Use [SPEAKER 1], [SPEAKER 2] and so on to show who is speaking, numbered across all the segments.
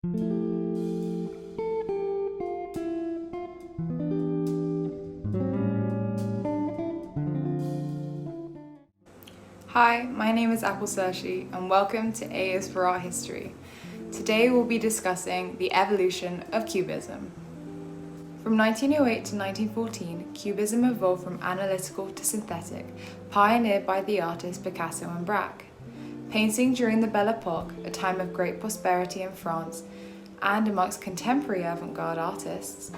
[SPEAKER 1] Hi, my name is Apple Sershi and welcome to A is for Art History. Today we'll be discussing the evolution of Cubism. From 1908 to 1914, Cubism evolved from analytical to synthetic, pioneered by the artists Picasso and Braque. Painting during the Belle Epoque, a time of great prosperity in France, and amongst contemporary avant-garde artists,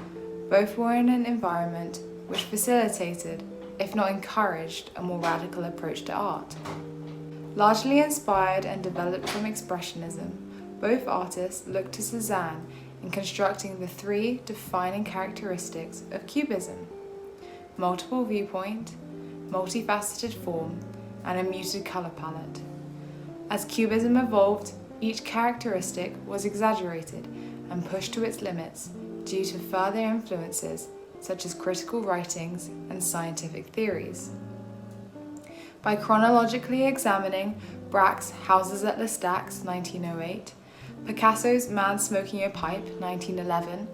[SPEAKER 1] both were in an environment which facilitated, if not encouraged, a more radical approach to art. Largely inspired and developed from Expressionism, both artists looked to Cézanne in constructing the three defining characteristics of Cubism: multiple viewpoint, multifaceted form, and a muted color palette. As Cubism evolved, each characteristic was exaggerated and pushed to its limits due to further influences such as critical writings and scientific theories. By chronologically examining Braque's Houses at L'Estaques, 1908, Picasso's Man Smoking a Pipe, 1911,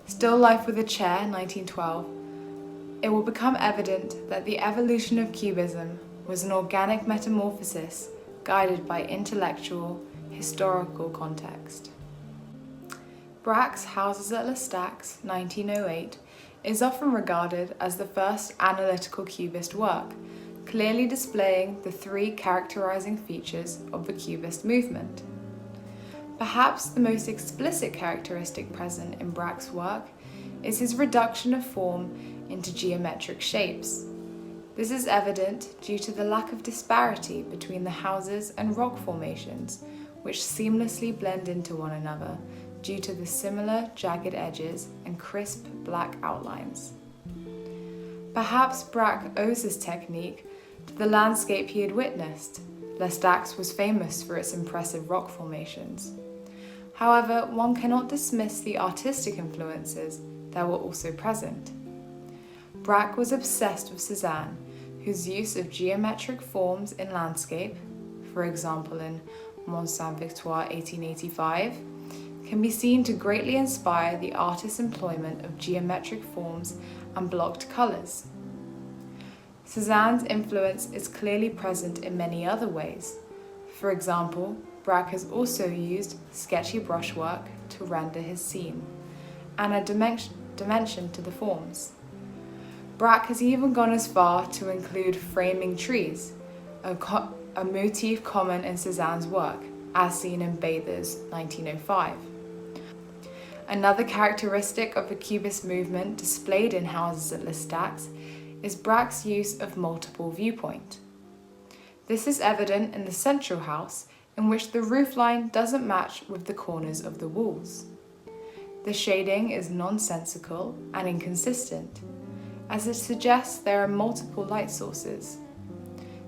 [SPEAKER 1] Still Life with a Chair, 1912, it will become evident that the evolution of Cubism was an organic metamorphosis guided by intellectual, historical context. Braque's Houses at L'Estaques, 1908, is often regarded as the first analytical Cubist work, clearly displaying the three characterizing features of the Cubist movement. Perhaps the most explicit characteristic present in Braque's work is his reduction of form into geometric shapes. This is evident due to the lack of disparity between the houses and rock formations, which seamlessly blend into one another due to the similar jagged edges and crisp black outlines. Perhaps Braque owes his technique to the landscape he had witnessed. L'Estaques was famous for its impressive rock formations. However, one cannot dismiss the artistic influences that were also present. Braque was obsessed with Cézanne, whose use of geometric forms in landscape, for example in Mont Saint-Victoire 1885, can be seen to greatly inspire the artist's employment of geometric forms and blocked colours. Cézanne's influence is clearly present in many other ways. For example, Braque has also used sketchy brushwork to render his scene, and a dimension to the forms. Braque has even gone as far to include framing trees, a motif common in Cézanne's work, as seen in Bathers, 1905. Another characteristic of the Cubist movement displayed in Houses at L'Estaques is Braque's use of multiple viewpoint. This is evident in the central house, in which the roofline doesn't match with the corners of the walls. The shading is nonsensical and inconsistent, as it suggests there are multiple light sources.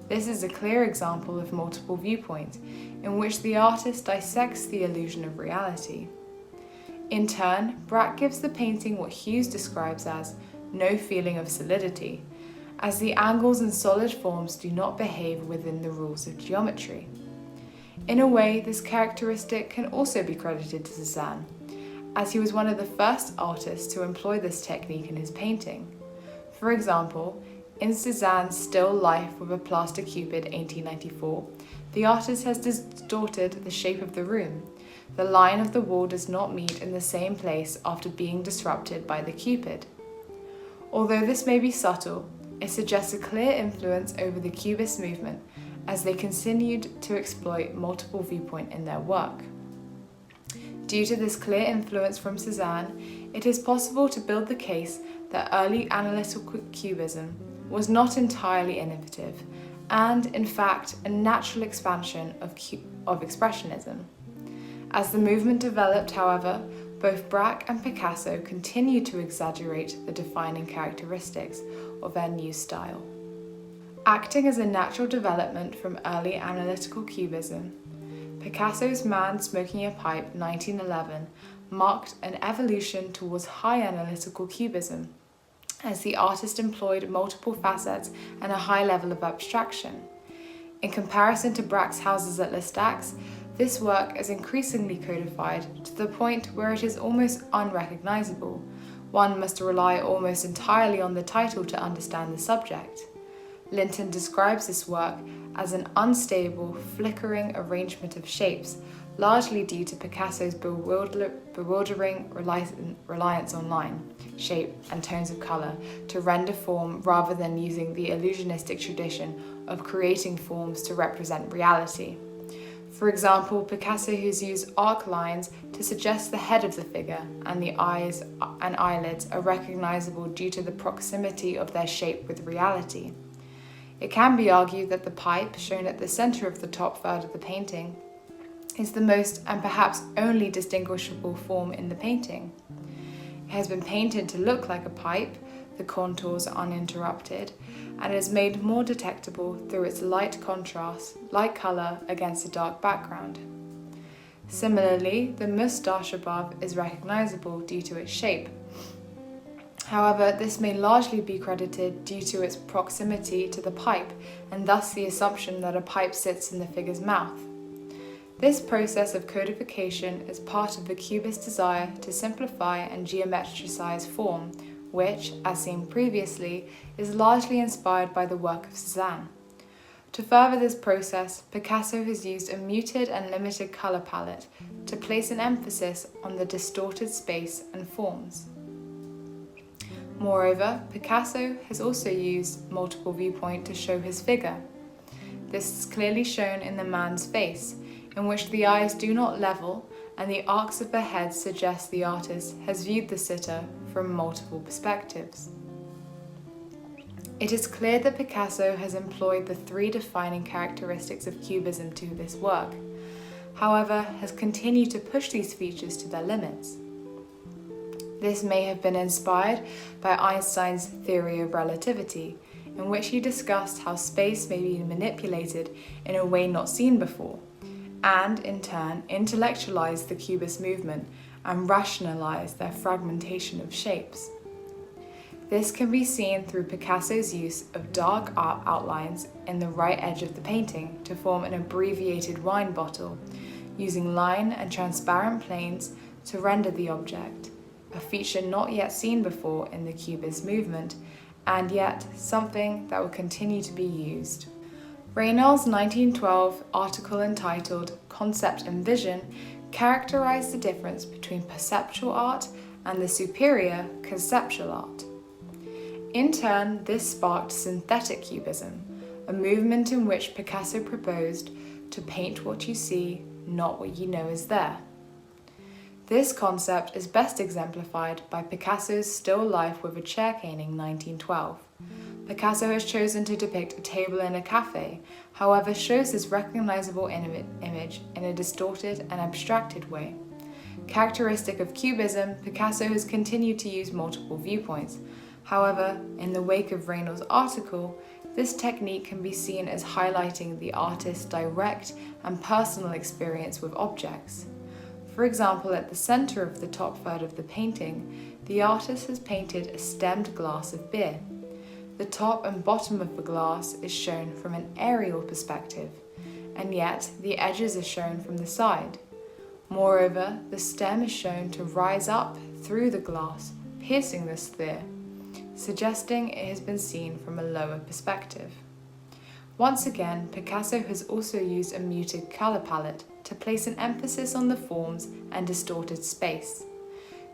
[SPEAKER 1] This is a clear example of multiple viewpoint, in which the artist dissects the illusion of reality. In turn, Braque gives the painting what Hughes describes as no feeling of solidity, as the angles and solid forms do not behave within the rules of geometry. In a way, this characteristic can also be credited to Cézanne, as he was one of the first artists to employ this technique in his painting. For example, in Cézanne's Still Life with a Plaster Cupid 1894, the artist has distorted the shape of the room. The line of the wall does not meet in the same place after being disrupted by the Cupid. Although this may be subtle, it suggests a clear influence over the Cubist movement as they continued to exploit multiple viewpoint in their work. Due to this clear influence from Cézanne, it is possible to build the case that early analytical Cubism was not entirely innovative and, in fact, a natural expansion of Expressionism. As the movement developed, however, both Braque and Picasso continued to exaggerate the defining characteristics of their new style. Acting as a natural development from early analytical Cubism, Picasso's Man Smoking a Pipe, 1911, marked an evolution towards high analytical Cubism, as the artist employed multiple facets and a high level of abstraction. In comparison to Braque's Houses at L'Estaques, This work is increasingly codified to the point where it is almost unrecognizable. One must rely almost entirely on the title to understand the subject. Linton describes this work as an unstable, flickering arrangement of shapes, largely due to Picasso's bewildering reliance on line, shape, and tones of colour to render form rather than using the illusionistic tradition of creating forms to represent reality. For example, Picasso has used arc lines to suggest the head of the figure, and the eyes and eyelids are recognisable due to the proximity of their shape with reality. It can be argued that the pipe, shown at the centre of the top third of the painting, is the most and perhaps only distinguishable form in the painting. It has been painted to look like a pipe, the contours are uninterrupted, and is made more detectable through its light contrast, light colour against a dark background. Similarly, the moustache above is recognisable due to its shape. However, this may largely be credited due to its proximity to the pipe, and thus the assumption that a pipe sits in the figure's mouth. This process of codification is part of the Cubist desire to simplify and geometricize form, which, as seen previously, is largely inspired by the work of Cézanne. To further this process, Picasso has used a muted and limited colour palette to place an emphasis on the distorted space and forms. Moreover, Picasso has also used multiple viewpoint to show his figure. This is clearly shown in the man's face, in which the eyes do not level and the arcs of the head suggest the artist has viewed the sitter from multiple perspectives. It is clear that Picasso has employed the three defining characteristics of Cubism to this work, however, has continued to push these features to their limits. This may have been inspired by Einstein's theory of relativity, in which he discussed how space may be manipulated in a way not seen before, and in turn intellectualized the Cubist movement and rationalized their fragmentation of shapes. This can be seen through Picasso's use of dark outlines in the right edge of the painting to form an abbreviated wine bottle, using line and transparent planes to render the object, a feature not yet seen before in the Cubist movement, and yet something that will continue to be used. Raynal's 1912 article entitled Concept and Vision characterized the difference between perceptual art and the superior conceptual art. In turn, this sparked synthetic cubism, a movement in which Picasso proposed to paint what you see, not what you know is there. This concept is best exemplified by Picasso's still life with a chair caning 1912. Picasso has chosen to depict a table in a cafe, however shows this recognizable image in a distorted and abstracted way. Characteristic of Cubism, Picasso has continued to use multiple viewpoints. However, in the wake of Raynal's article, this technique can be seen as highlighting the artist's direct and personal experience with objects. For example, at the center of the top third of the painting, the artist has painted a stemmed glass of beer. The top and bottom of the glass is shown from an aerial perspective, and yet the edges are shown from the side. Moreover, the stem is shown to rise up through the glass, piercing the sphere, suggesting it has been seen from a lower perspective. Once again, Picasso has also used a muted color palette to place an emphasis on the forms and distorted space.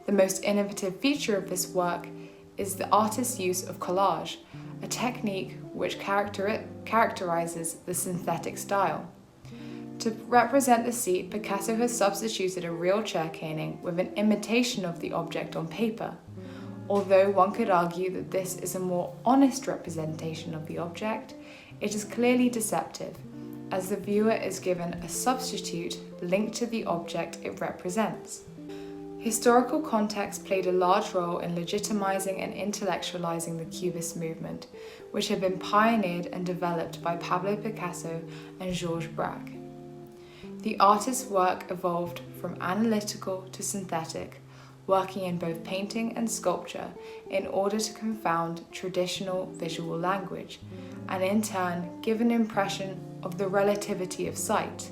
[SPEAKER 1] The most innovative feature of this work is the artist's use of collage, a technique which characterizes the synthetic style. To represent the seat, Picasso has substituted a real chair caning with an imitation of the object on paper. Although one could argue that this is a more honest representation of the object, it is clearly deceptive, as the viewer is given a substitute linked to the object it represents. Historical context played a large role in legitimizing and intellectualizing the Cubist movement, which had been pioneered and developed by Pablo Picasso and Georges Braque. The artist's work evolved from analytical to synthetic, working in both painting and sculpture in order to confound traditional visual language, and in turn give an impression of the relativity of sight.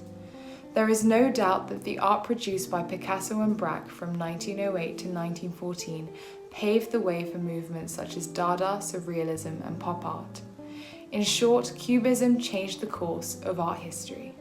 [SPEAKER 1] There is no doubt that the art produced by Picasso and Braque from 1908 to 1914 paved the way for movements such as Dada, Surrealism, and pop art. In short, Cubism changed the course of art history.